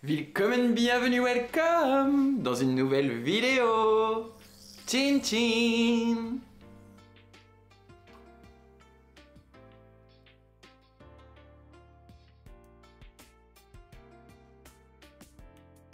Willkommen, bienvenue, welcome dans une nouvelle vidéo. Tchin tchin.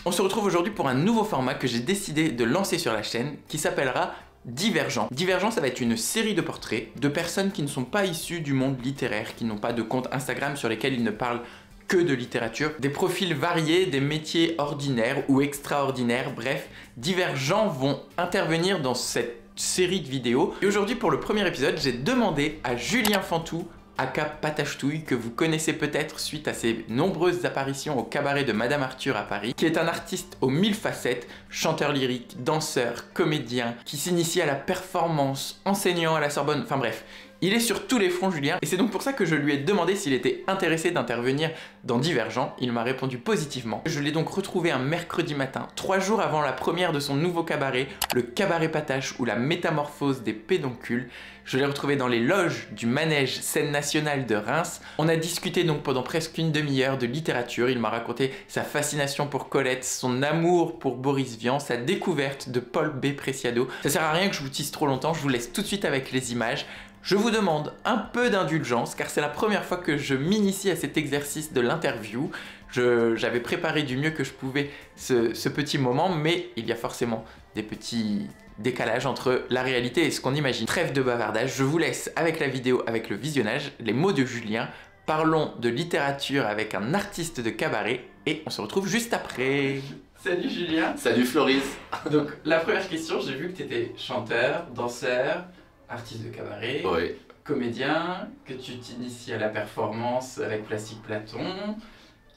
On se retrouve aujourd'hui pour un nouveau format que j'ai décidé de lancer sur la chaîne qui s'appellera Divergent. Divergent, ça va être une série de portraits de personnes qui ne sont pas issues du monde littéraire, qui n'ont pas de compte Instagram sur lesquels ils ne parlent que de littérature, des profils variés, des métiers ordinaires ou extraordinaires, bref, Divergents vont intervenir dans cette série de vidéos. Et aujourd'hui, pour le premier épisode, j'ai demandé à Julien Fantou, aka Patachetouille, que vous connaissez peut-être suite à ses nombreuses apparitions au cabaret de Madame Arthur à Paris, qui est un artiste aux 1000 facettes, chanteur lyrique, danseur, comédien, qui s'initie à la performance, enseignant à la Sorbonne, enfin bref. Il est sur tous les fronts, Julien, et c'est donc pour ça que je lui ai demandé s'il était intéressé d'intervenir dans Divergent. Il m'a répondu positivement. Je l'ai donc retrouvé un mercredi matin, 3 jours avant la première de son nouveau cabaret, le Cabaret Patache ou la métamorphose des pédoncules. Je l'ai retrouvé dans les loges du Manège Scène Nationale de Reims. On a discuté donc pendant presque une demi-heure de littérature. Il m'a raconté sa fascination pour Colette, son amour pour Boris Vian, sa découverte de Paul B. Preciado. Ça sert à rien que je vous tease trop longtemps, je vous laisse tout de suite avec les images. Je vous demande un peu d'indulgence car c'est la première fois que je m'initie à cet exercice de l'interview. J'avais préparé du mieux que je pouvais ce petit moment, mais il y a forcément des petits décalages entre la réalité et ce qu'on imagine. Trêve de bavardage, je vous laisse avec la vidéo, avec le visionnage, les mots de Julien. Parlons de littérature avec un artiste de cabaret et on se retrouve juste après. Salut Julien. Salut Floris. Donc la première question, j'ai vu que tu étais chanteur, danseur, artiste de cabaret, Oui. comédien, que tu t'inities à la performance avec Plastique Platon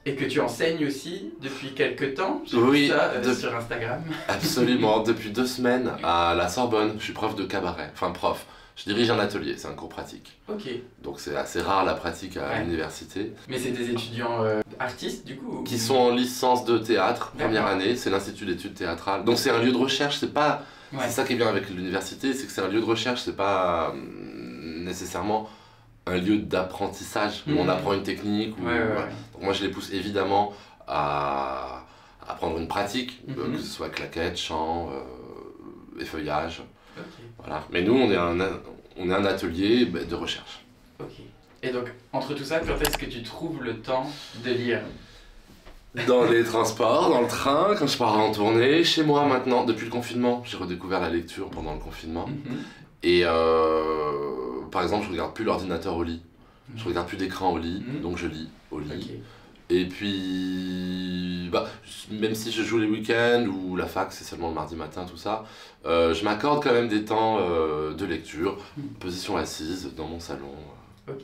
et que tu enseignes aussi depuis quelques temps. J'ai vu ça sur Instagram. Absolument, depuis 2 semaines à la Sorbonne, je suis prof de cabaret, enfin prof. Je dirige un atelier, c'est un cours pratique. Ok. Donc c'est assez rare la pratique à l'université. Mais c'est des étudiants artistes du coup Qui sont en licence de théâtre, première année, c'est l'Institut d'études théâtrales. Donc c'est un lieu de recherche, c'est pas... C'est ça qui est bien avec l'université, c'est que c'est un lieu de recherche, c'est pas nécessairement un lieu d'apprentissage où on apprend une technique. Donc moi je les pousse évidemment à apprendre une pratique, que ce soit claquette, chant, effeuillage. Voilà. Mais nous on est un atelier de recherche. Ok. Et donc entre tout ça, quand est-ce que tu trouves le temps de lire ? Dans les transports, dans le train, quand je pars en tournée, chez moi maintenant, depuis le confinement, j'ai redécouvert la lecture pendant le confinement. Et par exemple, je regarde plus l'ordinateur au lit, je regarde plus d'écran au lit, donc je lis au lit. Okay. Et puis, même si je joue les week-ends ou la fac, c'est seulement le mardi matin, tout ça, je m'accorde quand même des temps de lecture, position assise dans mon salon. Ok,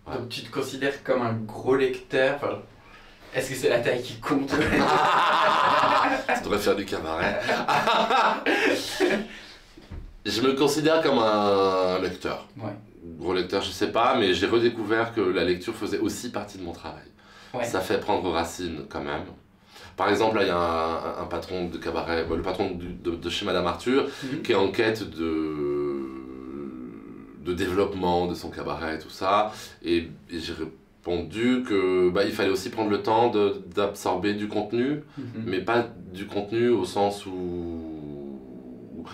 voilà. Donc tu te considères comme un gros lecteur, enfin, est-ce que c'est la taille qui compte? Tu devrais faire du cabaret. Je me considère comme un lecteur. Gros lecteur, je sais pas, mais j'ai redécouvert que la lecture faisait aussi partie de mon travail. Ça fait prendre racine quand même. Par exemple, là, il y a un patron de cabaret, le patron de chez Madame Arthur, qui est en quête de développement de son cabaret et tout ça. Et j'ai répondu que il fallait aussi prendre le temps d'absorber du contenu, mais pas du contenu au sens où...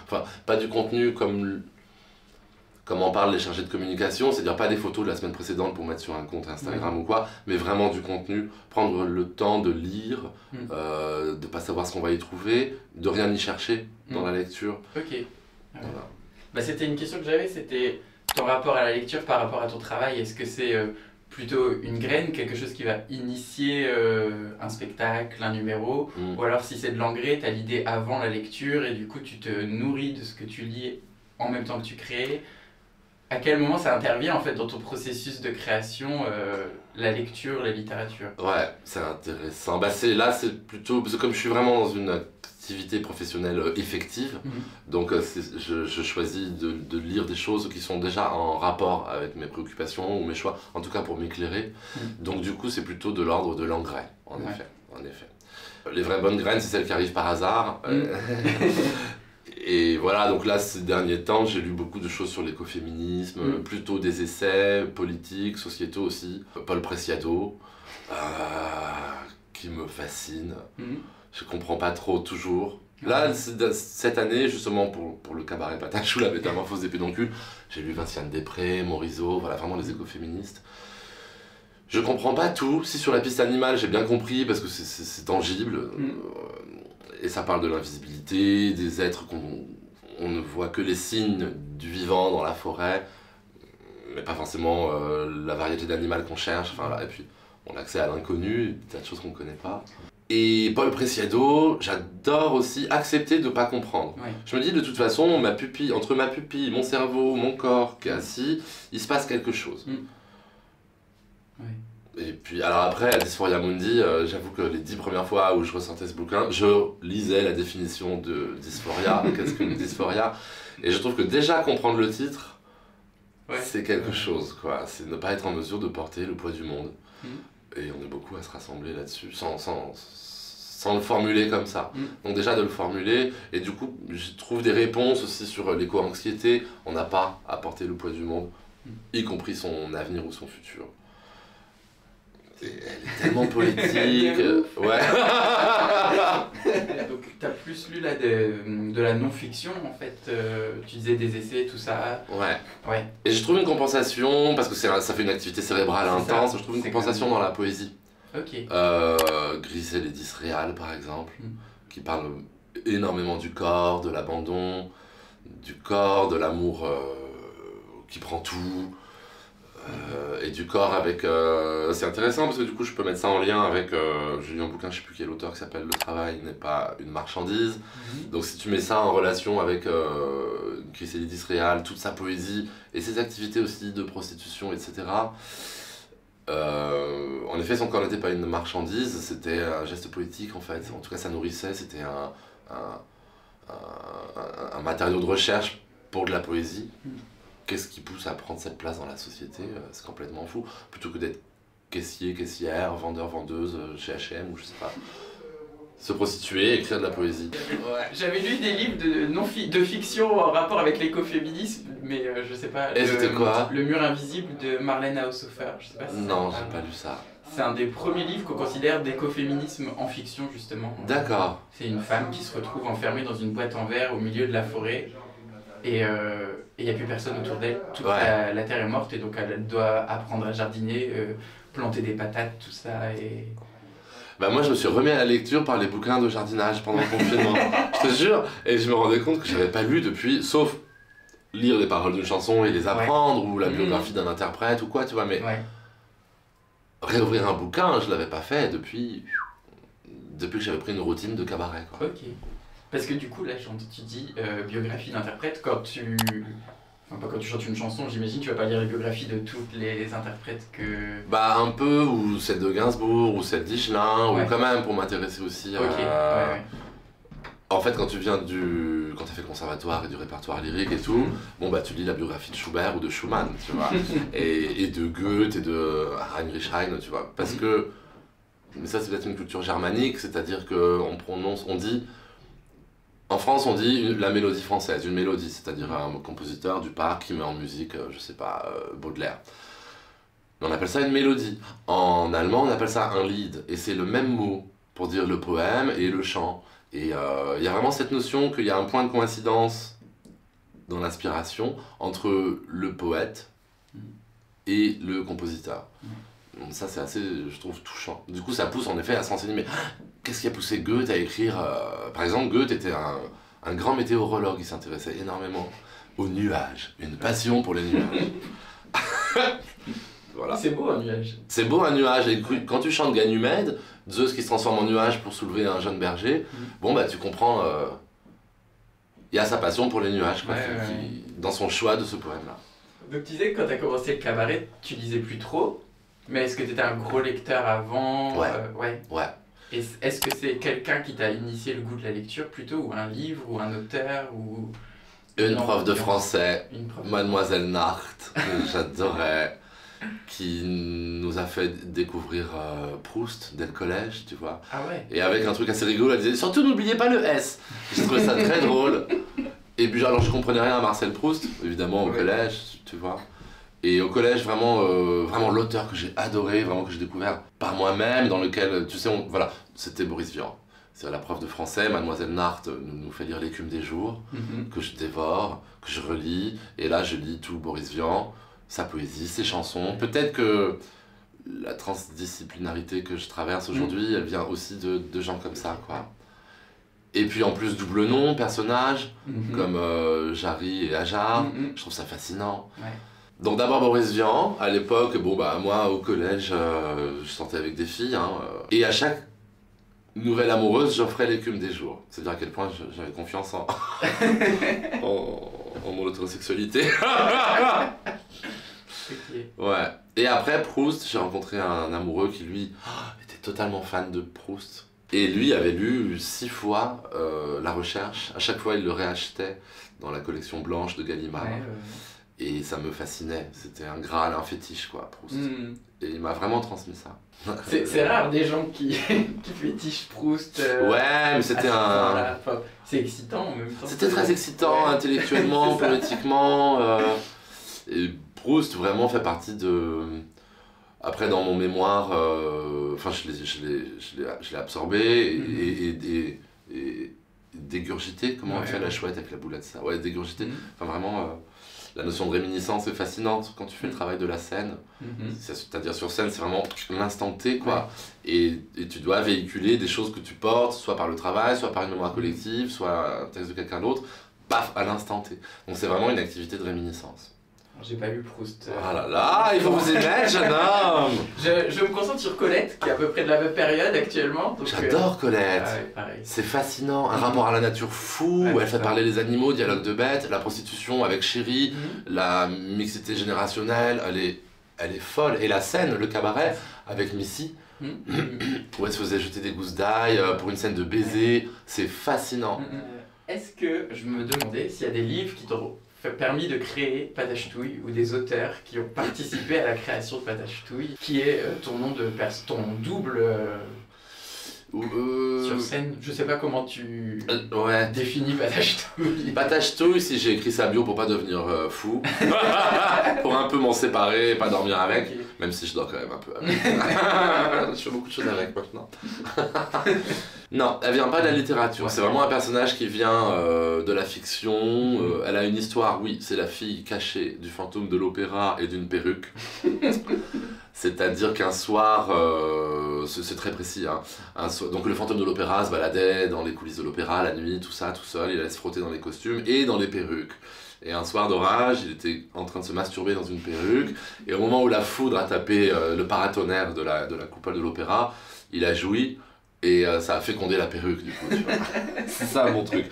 Enfin, pas du contenu comme en parlent les chargés de communication, c'est-à-dire pas des photos de la semaine précédente pour mettre sur un compte Instagram ou quoi, mais vraiment du contenu, prendre le temps de lire, de pas savoir ce qu'on va y trouver, de rien y chercher dans la lecture. Ok. Voilà. C'était une question que j'avais, c'était ton rapport à la lecture par rapport à ton travail. Est-ce que c'est plutôt une graine, quelque chose qui va initier un spectacle, un numéro, ou alors si c'est de l'engrais, tu as l'idée avant la lecture et du coup tu te nourris de ce que tu lis en même temps que tu crées? À quel moment ça intervient en fait dans ton processus de création, la lecture, la littérature? Ouais, c'est intéressant. Là c'est plutôt, parce que comme je suis vraiment dans une activité professionnelle effective, donc je choisis de lire des choses qui sont déjà en rapport avec mes préoccupations ou mes choix, en tout cas pour m'éclairer. Donc du coup c'est plutôt de l'ordre de l'engrais, en effet. Les vraies bonnes graines, c'est celles qui arrivent par hasard. Et voilà, donc là, ces derniers temps, j'ai lu beaucoup de choses sur l'écoféminisme, plutôt des essais politiques, sociétaux aussi. Paul Preciado, qui me fascinent. Je comprends pas trop toujours. Là, cette année, justement, pour le cabaret Patachou, la métamorphose des pédoncules, j'ai lu Vinciane Després, Morisot, voilà, vraiment les écoféministes. Je comprends pas tout. Si sur la piste animale, j'ai bien compris, parce que c'est tangible, et ça parle de l'invisibilité, des êtres on ne voit que les signes du vivant dans la forêt, mais pas forcément la variété d'animal qu'on cherche, enfin, là, et puis on a accès à l'inconnu, des tas de choses qu'on ne connaît pas. Et Paul Preciado, j'adore aussi accepter de ne pas comprendre. Ouais. Je me dis de toute façon, entre ma pupille, mon cerveau, mon corps qui est assis, il se passe quelque chose. Ouais. Et puis, alors après, à Dysphoria Mundi, j'avoue que les 10 premières fois où je ressortais ce bouquin, je lisais la définition de dysphoria, qu'est-ce qu'une dysphoria, et je trouve que déjà comprendre le titre, c'est quelque chose, quoi. C'est ne pas être en mesure de porter le poids du monde. Et on est beaucoup à se rassembler là-dessus, sans le formuler comme ça. Donc déjà de le formuler, et du coup, je trouve des réponses aussi sur l'éco-anxiété. On n'a pas à porter le poids du monde, y compris son avenir ou son futur. Et elle est tellement poétique. Ouais. Donc t'as plus lu là de la non-fiction en fait, tu disais des essais, tout ça. Ouais. Et je trouve une compensation, parce que ça fait une activité cérébrale intense, je trouve une compensation dans la poésie. Ok. Grisel et Disréal par exemple, qui parle énormément du corps, de l'abandon, du corps, de l'amour qui prend tout. Et du corps avec... c'est intéressant parce que du coup je peux mettre ça en lien avec... j'ai lu un bouquin, je sais plus quel auteur, qui s'appelle « Le travail n'est pas une marchandise ». Donc si tu mets ça en relation avec Grisel et Disréal, toute sa poésie et ses activités aussi de prostitution, etc. En effet, son corps n'était pas une marchandise, c'était un geste poétique en fait. En tout cas ça nourrissait, c'était un matériau de recherche pour de la poésie. Qu'est-ce qui pousse à prendre cette place dans la société? C'est complètement fou. Plutôt que d'être caissier, caissière, vendeur, vendeuse chez H&M ou je sais pas. Se prostituer, écrire de la poésie. J'avais lu des livres de fiction en rapport avec l'écoféminisme, mais je sais pas. Et c'était quoi? Le mur invisible de Marlène Haushofer. Je sais pas si non, j'ai pas lu ça. C'est un des premiers livres qu'on considère d'écoféminisme en fiction justement. D'accord. C'est une femme qui se retrouve enfermée dans une boîte en verre au milieu de la forêt. Et il n'y a plus personne autour d'elle, toute la terre est morte et donc elle doit apprendre à jardiner, planter des patates, tout ça. Et... Bah moi je me suis remis à la lecture par les bouquins de jardinage pendant le confinement, je te jure, et je me rendais compte que je n'avais pas lu depuis, sauf lire les paroles d'une chanson et les apprendre, ou la biographie d'un interprète ou quoi, tu vois, mais réouvrir un bouquin, je l'avais pas fait depuis que j'avais pris une routine de cabaret, quoi. Ok. Parce que du coup, là, tu dis biographie d'interprète, quand tu... Enfin, pas quand tu chantes une chanson, j'imagine, tu vas pas lire les biographies de toutes les interprètes que... Bah un peu, ou celle de Gainsbourg, ou celle d'Hichelin, ou quand même pour m'intéresser aussi à... En fait, quand tu viens quand t'as fait le conservatoire et du répertoire lyrique et tout, bon bah tu lis la biographie de Schubert ou de Schumann, tu vois, et de Goethe et de Heinrich Heine, tu vois, parce que... Mais ça c'est peut-être une culture germanique, c'est-à-dire on dit... En France, on dit la mélodie française, une mélodie, c'est-à-dire un compositeur du parc qui met en musique, je sais pas, Baudelaire. On appelle ça une mélodie. En allemand, on appelle ça un Lied, et c'est le même mot pour dire le poème et le chant. Et il y a vraiment cette notion qu'il y a un point de coïncidence dans l'inspiration entre le poète et le compositeur. Donc ça, c'est assez, je trouve, touchant. Du coup, ça pousse en effet à se renseigner, mais qu'est-ce qui a poussé Goethe à écrire Par exemple, Goethe était un grand météorologue, il s'intéressait énormément aux nuages, une passion pour les nuages. Voilà. C'est beau un nuage. C'est beau un nuage, et quand tu chantes Ganymède, Zeus qui se transforme en nuage pour soulever un jeune berger, bon bah tu comprends, il y a sa passion pour les nuages, quoi, dans son choix de ce poème-là. Donc tu disais que quand tu as commencé le cabaret, tu lisais plus trop, mais est-ce que tu étais un gros lecteur avant? Ouais. Et est-ce que c'est quelqu'un qui t'a initié le goût de la lecture plutôt, ou un livre, ou un auteur, ou... Une prof de français, Mademoiselle Narthe, que j'adorais, qui nous a fait découvrir Proust dès le collège, tu vois. Ah ouais. Et avec un truc assez rigolo, elle disait « Surtout n'oubliez pas le S !» J'ai trouvé ça très drôle. Et puis alors je comprenais rien à Marcel Proust, évidemment au collège, tu vois. Et au collège, vraiment, vraiment l'auteur que j'ai adoré, vraiment que j'ai découvert par moi-même, dans lequel, tu sais, voilà, c'était Boris Vian. C'est la prof de français, Mademoiselle Nart nous fait lire L'écume des jours, que je dévore, que je relis. Et là, je lis tout Boris Vian, sa poésie, ses chansons. Peut-être que la transdisciplinarité que je traverse aujourd'hui, elle vient aussi de gens comme ça, quoi. Et puis en plus, double nom, personnages, comme Jarry et Ajar, je trouve ça fascinant. Ouais. Donc d'abord Boris Vian, à l'époque, bon bah moi au collège, je sortais avec des filles, hein, et à chaque nouvelle amoureuse, j'offrais l'écume des jours. C'est-à-dire à quel point j'avais confiance en mon hétérosexualité. Ouais. Et après Proust, j'ai rencontré un amoureux qui lui était totalement fan de Proust. Et lui avait lu 6 fois La Recherche. À chaque fois, il le réachetait dans la collection blanche de Gallimard. Et ça me fascinait. C'était un graal, un fétiche, quoi, Proust. Et il m'a vraiment transmis ça. C'est rare des gens qui fétichent Proust. Ouais, mais c'était un... Enfin, c'est excitant en même temps. C'était très excitant, intellectuellement, politiquement. Et Proust vraiment fait partie de... Après, dans mon mémoire, enfin, je l'ai absorbé et dégurgité, comment on fait la chouette avec la boulette, ça. Ouais, dégurgité. Enfin, vraiment, la notion de réminiscence est fascinante quand tu fais le travail de la scène. C'est-à-dire, sur scène, c'est vraiment l'instant T, quoi. Et tu dois véhiculer des choses que tu portes, soit par le travail, soit par une mémoire collective, soit un texte de quelqu'un d'autre, paf, à l'instant T. Donc, c'est vraiment une activité de réminiscence. J'ai pas lu Proust. Ah là là, il faut vous y mettre, jeune homme. Je me concentre sur Colette, qui est à peu près de la même période actuellement. J'adore Colette. Pareil. C'est fascinant, un rapport à la nature fou, où elle fait parler les animaux, dialogue de bêtes, la prostitution avec Chéri, la mixité générationnelle, elle est folle. Et la scène, le cabaret, avec Missy, où elle se faisait jeter des gousses d'ail pour une scène de baiser, c'est fascinant. Est-ce que je me demandais s'il y a des livres qui t'ont permis de créer Patachetouille ou des auteurs qui ont participé à la création de Patachetouille, qui est ton nom de ton double sur scène. Je sais pas comment tu définis Patachetouille. Patachetouille, si j'ai écrit sa bio pour pas devenir fou, pour un peu m'en séparer et pas dormir avec, même si je dors quand même un peu avec. Je fais beaucoup de choses avec maintenant. Non, elle vient pas de la littérature, c'est vraiment un personnage qui vient de la fiction, elle a une histoire, oui, c'est la fille cachée du fantôme de l'opéra et d'une perruque. C'est-à-dire qu'un soir, c'est très précis, hein, donc le fantôme de l'opéra se baladait dans les coulisses de l'opéra la nuit, tout ça, tout seul, il allait se frotter dans les costumes et dans les perruques. Et un soir d'orage, il était en train de se masturber dans une perruque, et au moment où la foudre a tapé le paratonnerre de la coupole de l'opéra, il a joui, et ça a fécondé la perruque, du coup, tu vois. C'est ça mon truc.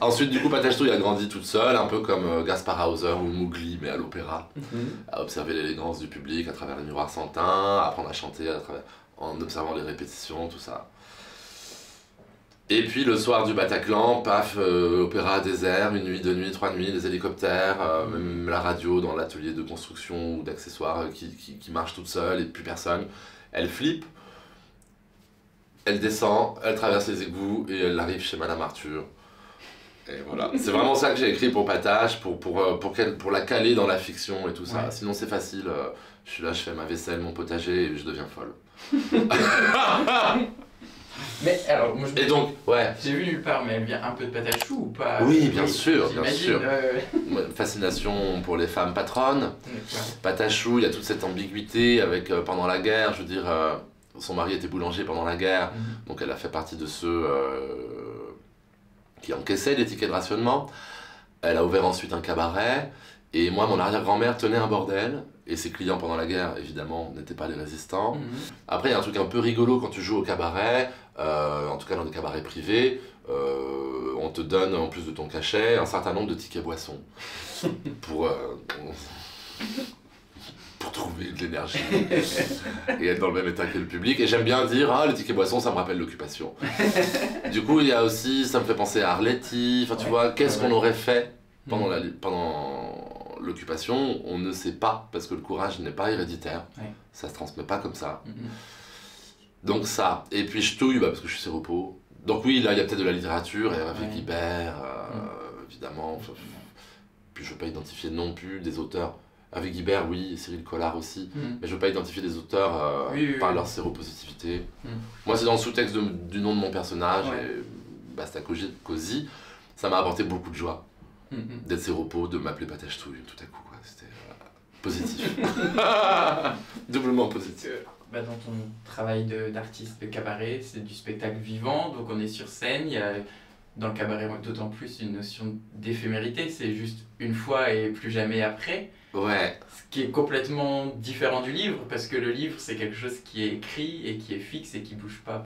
Ensuite, du coup, Patachetouille a grandi toute seule, un peu comme Gaspard Hauser ou Mowgli, mais à l'opéra, à observer l'élégance du public à travers les miroirs sans teint, à apprendre à chanter en observant les répétitions, tout ça. Et puis le soir du Bataclan, paf, opéra désert, une nuit, 2 nuits, 3 nuits, des hélicoptères, même la radio dans l'atelier de construction ou d'accessoires qui marche toute seule et plus personne. Elle flippe, elle descend, elle traverse les égouts et elle arrive chez Madame Arthur. Et voilà, c'est vraiment ça que j'ai écrit pour Patache, pour la caler dans la fiction et tout ça. Ouais. Sinon c'est facile, je suis là, je fais ma vaisselle, mon potager et je deviens folle. Mais alors, moi et donc, ouais. J'ai vu nulle part, mais elle vient un peu de Patachou ou pas? Oui, bien sûr, bien sûr. Fascination pour les femmes patronnes. Patachou, il y a toute cette ambiguïté avec pendant la guerre, je veux dire, son mari était boulanger pendant la guerre, donc elle a fait partie de ceux qui encaissaient les tickets de rationnement. Elle a ouvert ensuite un cabaret, et moi, mon arrière-grand-mère tenait un bordel. Et ses clients pendant la guerre, évidemment, n'étaient pas les résistants. Après, il y a un truc un peu rigolo quand tu joues au cabaret, en tout cas dans des cabarets privés, on te donne, en plus de ton cachet, un certain nombre de tickets boissons pour trouver de l'énergie et être dans le même état que le public. Et j'aime bien dire, ah, le ticket boisson, ça me rappelle l'occupation. Du coup, il y a aussi, ça me fait penser à Arletty, enfin, tu vois, qu'est-ce qu'on aurait fait pendant l'occupation, on ne sait pas, parce que le courage n'est pas héréditaire, ça se transmet pas comme ça. Donc ça, et puis Ch'touille, parce que je suis séropo. Donc oui, là il y a peut-être de la littérature, Hervé Guibert, évidemment. Puis je veux pas identifier non plus des auteurs Avec Guibert, oui, Cyril Collard aussi, Mm. mais je veux pas identifier des auteurs Oui, oui, par oui. leur séropositivité. Mm. Moi, c'est dans le sous-texte du nom de mon personnage, Ouais. et Basta Cosy, ça m'a apporté beaucoup de joie Mm, mm. d'être séropo, de m'appeler Patach-Touille tout à coup, quoi. C'était positif. Doublement positif. Dans ton travail d'artiste de cabaret, c'est du spectacle vivant, donc on est sur scène, il y a dans le cabaret d'autant plus une notion d'éphémérité, c'est juste une fois et plus jamais après, Ouais, ce qui est complètement différent du livre, parce que le livre c'est quelque chose qui est écrit et qui est fixe et qui bouge pas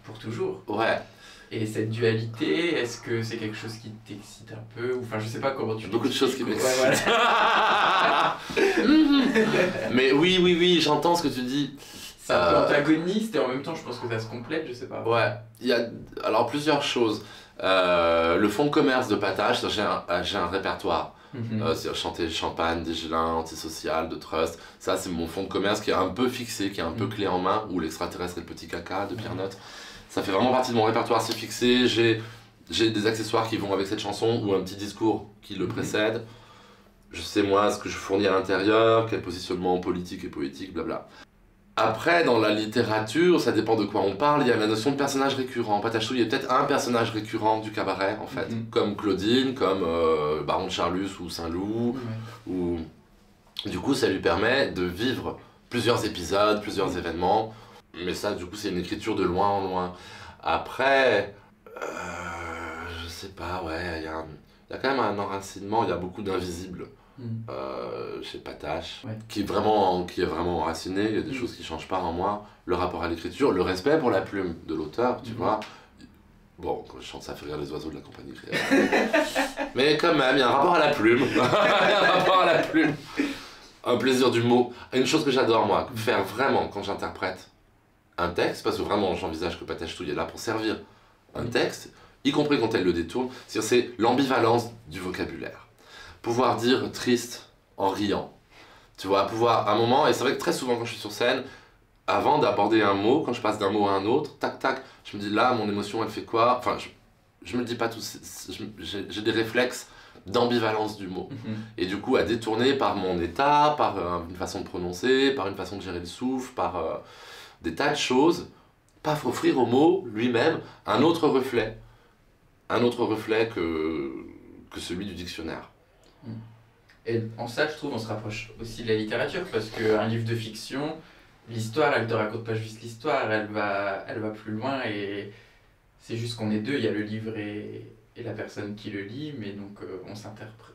pour toujours. ouais. Et cette dualité, est-ce que c'est quelque chose qui t'excite un peu? Enfin, je sais pas comment tu Beaucoup de choses qui l'expliques. m'excitent. Mais oui, j'entends ce que tu dis. C'est un peu antagoniste et en même temps, je pense que ça se complète, je sais pas. Ouais, il y a alors plusieurs choses. Le fonds de commerce de Patache, j'ai un répertoire. C'est chanter Champagne, Desgelin, Antisocial, de Trust. Ça, c'est mon fonds de commerce qui est un peu fixé, qui est un peu clé en main, ou l'extraterrestre et le petit caca de Pierre Note. Ça fait vraiment partie de mon répertoire, c'est fixé. J'ai des accessoires qui vont avec cette chanson ou un petit discours qui le précède. Je sais moi ce que je fournis à l'intérieur, quel positionnement politique et poétique, blabla. Après, dans la littérature, ça dépend de quoi on parle, il y a la notion de personnage récurrent. Patach-Touille, il y a peut-être un personnage récurrent du cabaret, en fait. Comme Claudine, comme Baron de Charlus ou Saint-Loup. Ou... Du coup, ça lui permet de vivre plusieurs épisodes, plusieurs événements. Mais ça, du coup, c'est une écriture de loin en loin. Après, je sais pas, ouais, il y a quand même un enracinement, il y a beaucoup d'invisibles. Chez Patache, qui est vraiment enraciné, il y a des choses qui changent pas en moi, le rapport à l'écriture, le respect pour la plume de l'auteur, tu vois. Bon, quand je chante ça fait rire les oiseaux de la compagnie créative. Mais quand même, il y a un rapport à la plume. Il y a un rapport à la plume. Un plaisir du mot. Une chose que j'adore, moi, faire vraiment quand j'interprète un texte, parce que vraiment j'envisage que Patach-Touille est là pour servir un texte, y compris quand elle le détourne, c'est l'ambivalence du vocabulaire. Pouvoir dire triste en riant, tu vois, pouvoir à un moment, et c'est vrai que très souvent quand je suis sur scène, avant d'aborder un mot, quand je passe d'un mot à un autre, tac tac, je me dis là mon émotion elle fait quoi, enfin je me le dis pas tout, j'ai des réflexes d'ambivalence du mot, et du coup à détourner par mon état, par une façon de prononcer, par une façon de gérer le souffle, par des tas de choses, pas offrir au mot lui-même un autre reflet que celui du dictionnaire. Et en ça, je trouve, on se rapproche aussi de la littérature, parce qu'un livre de fiction, l'histoire, elle te raconte pas juste l'histoire, elle va plus loin, et c'est juste qu'on est deux, il y a le livre et la personne qui le lit, mais donc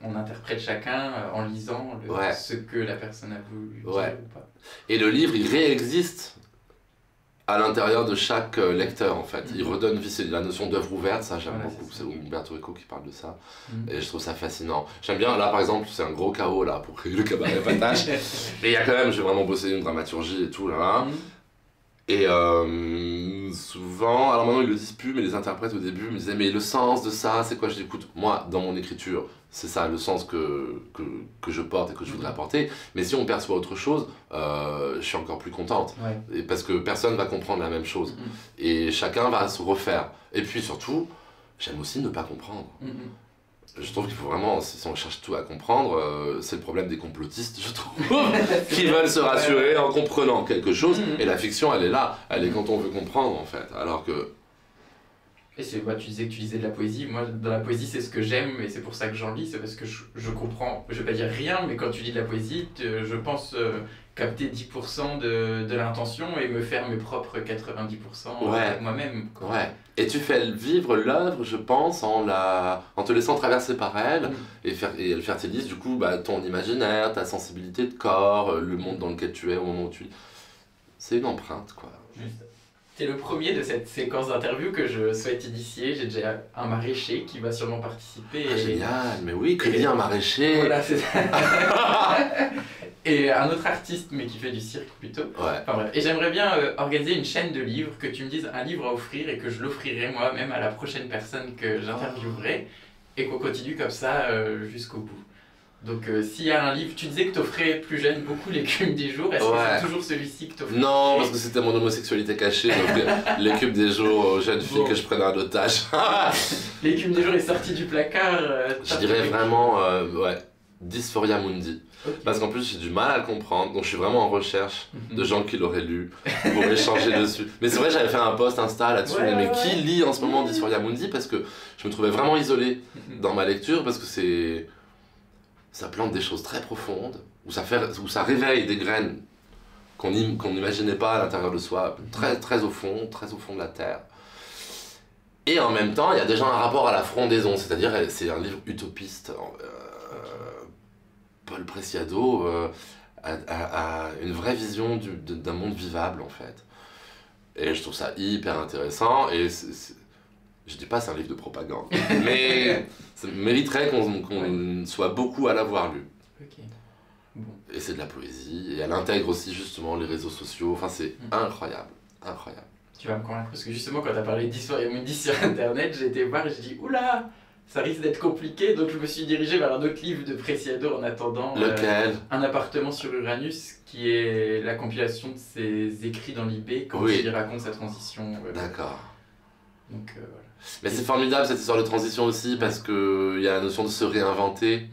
on interprète chacun en lisant ce que la personne a voulu dire ou pas. Et le livre, il réexiste à l'intérieur de chaque lecteur, en fait. Il redonne vie, c'est la notion d'œuvre ouverte, ça j'aime beaucoup, c'est Umberto Eco qui parle de ça, et je trouve ça fascinant. J'aime bien, là par exemple, c'est un gros chaos là pour créer le cabaret Patache, mais il y a quand même, j'ai vraiment bossé une dramaturgie et tout là, et souvent, alors maintenant ils le disent plus, mais les interprètes au début me disaient mais le sens de ça, c'est quoi? Je dis écoute, moi dans mon écriture, c'est ça le sens que je porte et que je voudrais apporter, mais si on perçoit autre chose, je suis encore plus contente, et parce que personne va comprendre la même chose, et chacun va se refaire, et puis surtout, j'aime aussi ne pas comprendre. Je trouve qu'il faut vraiment, si on cherche tout à comprendre, c'est le problème des complotistes, je trouve, qui veulent se rassurer en comprenant quelque chose, et la fiction elle est là, elle est quand on veut comprendre en fait, alors que... Et tu disais que tu lisais de la poésie, moi dans la poésie c'est ce que j'aime et c'est pour ça que j'en lis, c'est parce que je comprends, je vais pas dire rien, mais quand tu lis de la poésie, je pense capter 10% de l'intention et me faire mes propres 90% moi-même. Ouais, et tu fais vivre l'œuvre, je pense, en te laissant traverser par elle, et elle fertilise du coup ton imaginaire, ta sensibilité de corps, le monde dans lequel tu es au moment où tu lis. C'est une empreinte quoi. Juste. T'es le premier de cette séquence d'interview que je souhaite initier. J'ai déjà un maraîcher qui va sûrement participer. Génial, mais oui, que dit un maraîcher. Voilà, c'est ça. Et un autre artiste, mais qui fait du cirque plutôt. Enfin bref. Et j'aimerais bien organiser une chaîne de livres, que tu me dises un livre à offrir et que je l'offrirai moi-même à la prochaine personne que j'interviewerai. Et qu'on continue comme ça jusqu'au bout. Donc s'il y a un livre, tu disais que t'offrais plus jeune beaucoup l'écume des jours, est-ce que c'est toujours celui-ci que t'offrais? Non, parce que c'était mon homosexualité cachée, donc l'écume des jours aux jeunes filles que je prenais en otage. L'écume des jours est sortie du placard. Je dirais vraiment, Dysphoria Mundi. Parce qu'en plus j'ai du mal à le comprendre, donc je suis vraiment en recherche de gens qui l'auraient lu pour échanger dessus. Mais c'est vrai, j'avais fait un post Insta là-dessus, mais qui lit en ce moment Dysphoria Mundi, parce que je me trouvais vraiment isolé dans ma lecture, parce que ça plante des choses très profondes, où ça réveille des graines qu'on n'imaginait pas à l'intérieur de soi, très au fond de la terre. Et en même temps, il y a déjà un rapport à la frondaison, c'est-à-dire c'est un livre utopiste. Paul Preciado a une vraie vision d'un monde vivable en fait. Et je trouve ça hyper intéressant, et je dis pas c'est un livre de propagande, mais ça mériterait qu'on soit beaucoup à l'avoir lu. Bon. Et c'est de la poésie, et elle intègre aussi justement les réseaux sociaux, enfin c'est incroyable, incroyable. Tu vas me convaincre, parce que justement quand tu as parlé d'Dysphoria Mundi sur internet, j'ai été voir et j'ai dit oula, ça risque d'être compliqué, donc je me suis dirigé vers un autre livre de Preciado en attendant. Lequel? Un appartement sur Uranus, qui est la compilation de ses écrits dans l'IB quand il raconte sa transition. D'accord. Donc voilà. Mais c'est formidable cette histoire de transition aussi, parce qu'il y a la notion de se réinventer.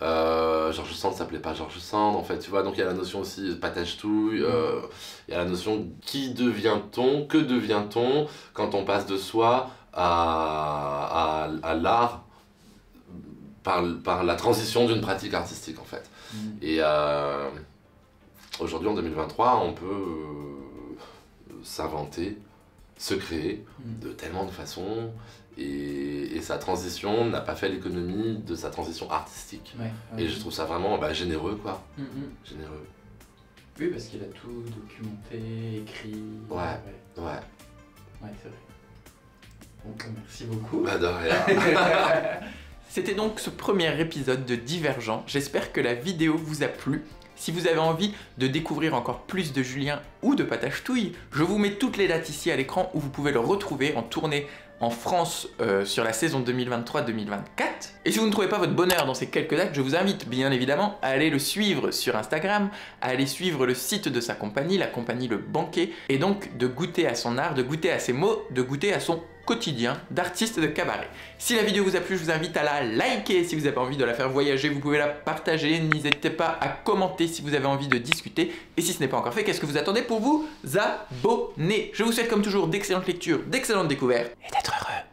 George Sand s'appelait pas George Sand en fait, tu vois, donc il y a la notion aussi patage-touille, il y a la notion qui devient-on, que devient-on quand on passe de soi à l'art par la transition d'une pratique artistique en fait. Et aujourd'hui en 2023 on peut s'inventer, se créer de tellement de façons. Et sa transition n'a pas fait l'économie de sa transition artistique. Et je trouve ça vraiment généreux, quoi. Généreux. Oui, parce qu'il a tout documenté, écrit. Ouais, c'est vrai. Bon, merci beaucoup. De rien. C'était donc ce premier épisode de Divergent. J'espère que la vidéo vous a plu. Si vous avez envie de découvrir encore plus de Julien ou de Patage-Touille, je vous mets toutes les dates ici à l'écran où vous pouvez le retrouver en tournée en France sur la saison 2023-2024. Et si vous ne trouvez pas votre bonheur dans ces quelques dates, je vous invite bien évidemment à aller le suivre sur Instagram, à aller suivre le site de sa compagnie, la compagnie Le Banquet, et donc de goûter à son art, de goûter à ses mots, de goûter à son quotidien d'artiste de cabaret. Si la vidéo vous a plu, je vous invite à la liker. Si vous avez envie de la faire voyager, vous pouvez la partager. N'hésitez pas à commenter si vous avez envie de discuter. Et si ce n'est pas encore fait, qu'est-ce que vous attendez pour vous abonner? Je vous souhaite comme toujours d'excellentes lectures, d'excellentes découvertes et d'être heureux.